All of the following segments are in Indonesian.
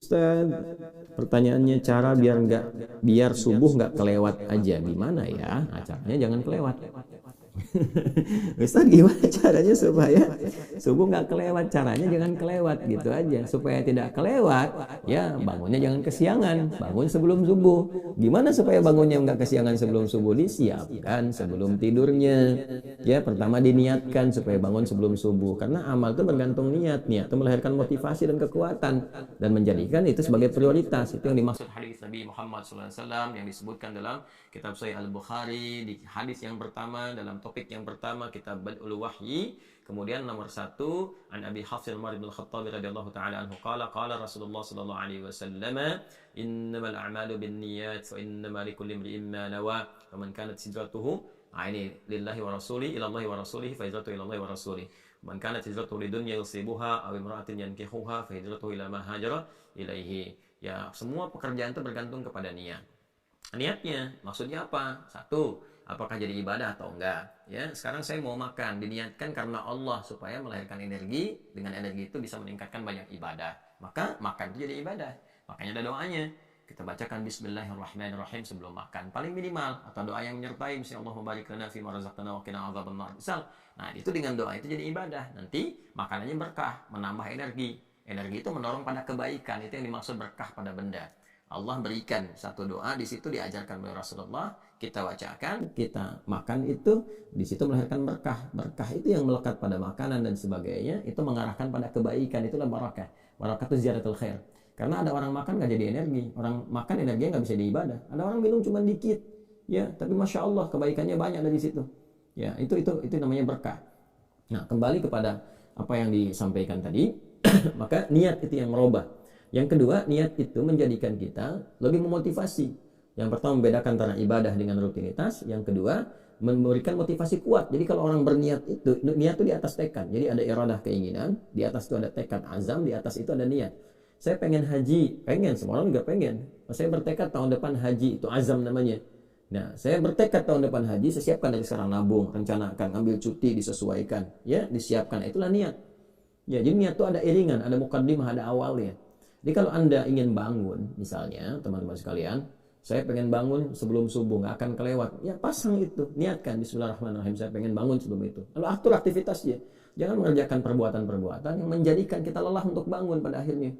Ustaz, pertanyaannya cara biar subuh nggak kelewat aja gimana ya? Nah, caranya jangan kelewat. Ustaz gimana caranya supaya subuh nggak kelewat? Caranya jangan kelewat gitu aja. Supaya tidak kelewat, ya bangunnya jangan kesiangan. Bangun sebelum subuh. Gimana supaya bangunnya nggak kesiangan sebelum subuh? Disiapkan sebelum tidurnya. Ya pertama diniatkan supaya bangun sebelum subuh. Karena amal itu bergantung niat. Niat itu melahirkan motivasi dan kekuatan. Dan menjadikan itu sebagai prioritas. Itu yang dimaksud hadis Nabi Muhammad SAW yang disebutkan dalam kitab Sahih Al-Bukhari di hadis yang pertama dalam topik yang pertama kitab Bad'ul Wahyi. Kemudian nomor 1 an Abi Hafs Umar bin Khattab radhiyallahu taala anhu qala Rasulullah sallallahu alaihi wasallam innamal a'malu binniyat wa innamal likulli imrin ma nawa faman kanat hijratuhu ini lillahi wa rasuli ila Allah wa rasulih fa hijratuhu ila Allah wa rasulih man kanat hijratuhu lidunya yusibuha aw imra'atin yankihuha fa hijratuhu ila ma hajara ilaihi. Ya semua pekerjaan itu bergantung kepada niat. Niatnya maksudnya apa? Satu, apakah jadi ibadah atau enggak? Ya, sekarang saya mau makan, diniatkan karena Allah supaya melahirkan energi, dengan energi itu bisa meningkatkan banyak ibadah. Maka makan itu jadi ibadah. Makanya ada doanya. Kita bacakan bismillahirrahmanirrahim sebelum makan, paling minimal, atau doa yang menyertai misalnya Allahumma barik lana fima razaqtana wa qina adzabannar. Misal, nah itu dengan doa itu jadi ibadah. Nanti makanannya berkah, menambah energi. Energi itu mendorong pada kebaikan, itu yang dimaksud berkah pada benda. Allah berikan satu doa, di situ diajarkan oleh Rasulullah, kita bacakan, kita makan itu, di situ melahirkan berkah. Berkah itu yang melekat pada makanan dan sebagainya, itu mengarahkan pada kebaikan, itulah barakah. Barakah itu ziyaratul khair. Karena ada orang makan nggak jadi energi, orang makan energinya nggak bisa diibadah. Ada orang minum cuma dikit, ya, tapi masya Allah kebaikannya banyak dari situ. Ya, itu namanya berkah. Nah, kembali kepada apa yang disampaikan tadi, maka niat itu yang merubah. Yang kedua, niat itu menjadikan kita lebih memotivasi. Yang pertama membedakan antara ibadah dengan rutinitas. Yang kedua, memberikan motivasi kuat. Jadi kalau orang berniat itu, niat itu di atas tekad. Jadi ada iradah keinginan, di atas itu ada tekad azam, di atas itu ada niat. Saya pengen haji, semua orang juga pengen. Saya bertekad tahun depan haji, itu azam namanya. Nah, saya bertekad tahun depan haji, saya siapkan dari sekarang nabung, rencanakan, ambil cuti, disesuaikan. Ya, disiapkan, itulah niat. Ya, jadi niat itu ada iringan, ada mukaddimah, ada awalnya. Jadi kalau Anda ingin bangun, misalnya teman-teman sekalian, saya pengen bangun sebelum subuh, nggak akan kelewat. Ya pasang itu, niatkan bismillahirrahmanirrahim, saya pengen bangun sebelum itu. Lalu atur aktivitasnya. Jangan mengerjakan perbuatan-perbuatan yang menjadikan kita lelah untuk bangun pada akhirnya.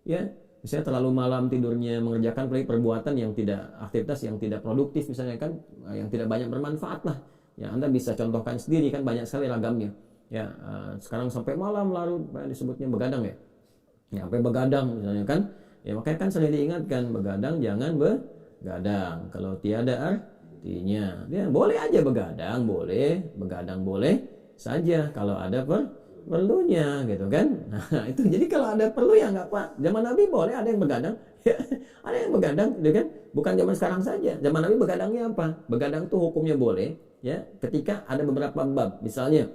Ya, misalnya terlalu malam tidurnya, mengerjakan perbuatan yang tidak, aktivitas yang tidak produktif misalnya kan, yang tidak banyak bermanfaat lah. Ya, Anda bisa contohkan sendiri kan, banyak sekali ragamnya. Ya, sekarang sampai malam larut, disebutnya begadang ya. Ya, sampai begadang misalnya kan, ya makanya kan sering diingatkan, begadang jangan begadang kalau tiada artinya. Ya boleh aja begadang boleh saja kalau ada perlunya gitu kan. Nah itu jadi kalau ada perlu ya nggak apa. Zaman Nabi boleh ada yang begadang, ya, ada yang begadang gitu kan. Bukan zaman sekarang saja. Zaman Nabi begadangnya apa? Begadang tuh hukumnya boleh ya ketika ada beberapa bab. Misalnya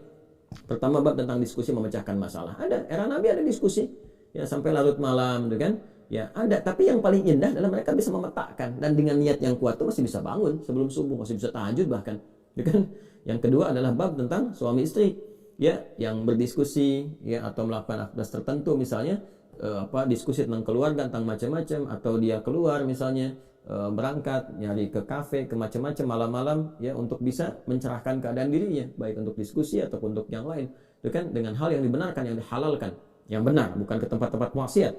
pertama bab tentang diskusi memecahkan masalah. Ada, era Nabi ada diskusi ya sampai larut malam gitu kan. Ya ada, tapi yang paling indah adalah mereka bisa memetakan dan dengan niat yang kuat tuh masih bisa bangun sebelum subuh, masih bisa tahajud bahkan. Ya kan? Yang kedua adalah bab tentang suami istri ya yang berdiskusi ya atau melakukan aktivitas tertentu misalnya diskusi tentang keluarga, tentang macam-macam, atau dia keluar misalnya berangkat nyari ke kafe, ke macam-macam malam-malam ya untuk bisa mencerahkan keadaan dirinya baik untuk diskusi ataupun untuk yang lain. Itu kan dengan hal yang dibenarkan, yang dihalalkan, yang benar, bukan ke tempat-tempat maksiat.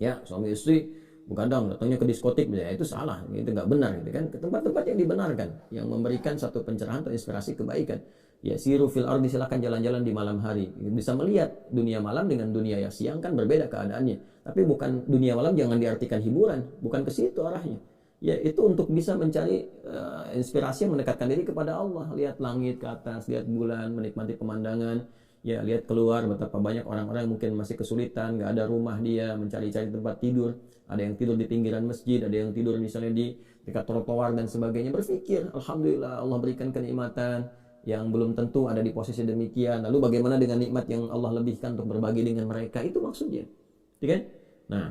Ya, suami istri begadang datangnya ke diskotik misalnya, itu salah, itu nggak benar gitu kan. Ke tempat-tempat yang dibenarkan, yang memberikan satu pencerahan atau inspirasi kebaikan. Ya, siru fil ardi, silakan jalan-jalan di malam hari. Bisa melihat dunia malam dengan dunia yang siang kan berbeda keadaannya. Tapi bukan dunia malam jangan diartikan hiburan, bukan ke situ arahnya. Ya, itu untuk bisa mencari inspirasi yang mendekatkan diri kepada Allah. Lihat langit ke atas, lihat bulan, menikmati pemandangan. Ya, lihat keluar betapa banyak orang-orang mungkin masih kesulitan, nggak ada rumah dia, mencari-cari tempat tidur. Ada yang tidur di pinggiran masjid, ada yang tidur misalnya di dekat trotoar dan sebagainya. Berpikir, alhamdulillah Allah berikan kenikmatan yang belum tentu ada di posisi demikian. Lalu bagaimana dengan nikmat yang Allah lebihkan untuk berbagi dengan mereka? Itu maksudnya. Ya kan? Nah,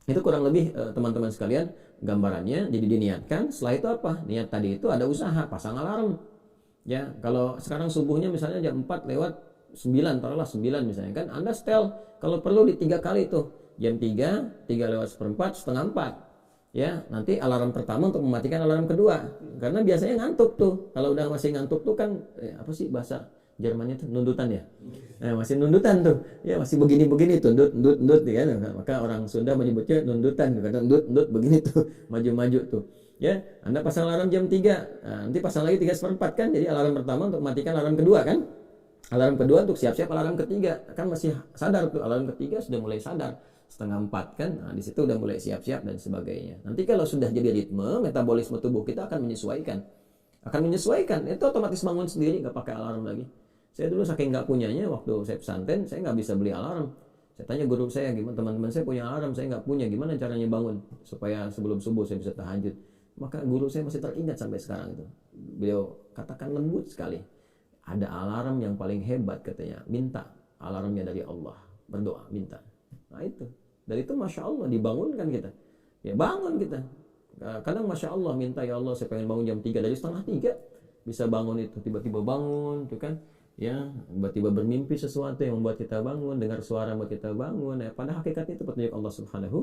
itu kurang lebih teman-teman sekalian gambarannya. Jadi diniatkan, setelah itu apa? Niat tadi itu ada usaha, pasang alarm. Ya, kalau sekarang subuhnya misalnya jam 4 lewat 9, taruhlah 9 misalnya kan, Anda setel kalau perlu di 3 kali tuh. jam 3 lewat seperempat, setengah 4. Ya, nanti alarm pertama untuk mematikan alarm kedua. Karena biasanya ngantuk tuh. Kalau udah masih ngantuk tuh kan apa sih bahasa Jermannya tuh nundutan ya. Nah, masih nundutan tuh. Ya, masih begini-begini tuh, ndut ya. Maka orang Sunda menyebutnya nundutan, karena ndut begini tuh, maju-maju tuh. Ya, Anda pasang alarm jam 3. Nah, nanti pasang lagi 3 seperempat kan. Jadi alarm pertama untuk mematikan alarm kedua kan. Alarm kedua untuk siap-siap alarm ketiga. Kan masih sadar tuh, alarm ketiga sudah mulai sadar. Setengah 4 kan, nah, di situ udah mulai siap-siap dan sebagainya. Nanti kalau sudah jadi ritme, metabolisme tubuh kita akan menyesuaikan. Itu otomatis bangun sendiri, nggak pakai alarm lagi. Saya dulu saking nggak punyanya, waktu saya pesantren, saya nggak bisa beli alarm. Saya tanya guru saya, gimana teman-teman saya punya alarm, saya nggak punya, gimana caranya bangun supaya sebelum subuh saya bisa tahajud. Maka guru saya masih teringat sampai sekarang itu. Beliau katakan lembut sekali. Ada alarm yang paling hebat katanya, minta alarmnya dari Allah, berdoa, minta. Nah itu, dari itu Masya Allah dibangunkan kita. Ya bangun kita. Kadang Masya Allah minta, ya Allah saya pengen bangun jam 3, dari setengah 3 bisa bangun itu, tiba-tiba bangun, itu kan. Ya, tiba-tiba bermimpi sesuatu yang membuat kita bangun, dengar suara yang membuat kita bangun. Pada hakikatnya itu petunjuk Allah Subhanahu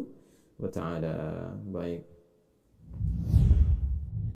wa Ta'ala. Baik.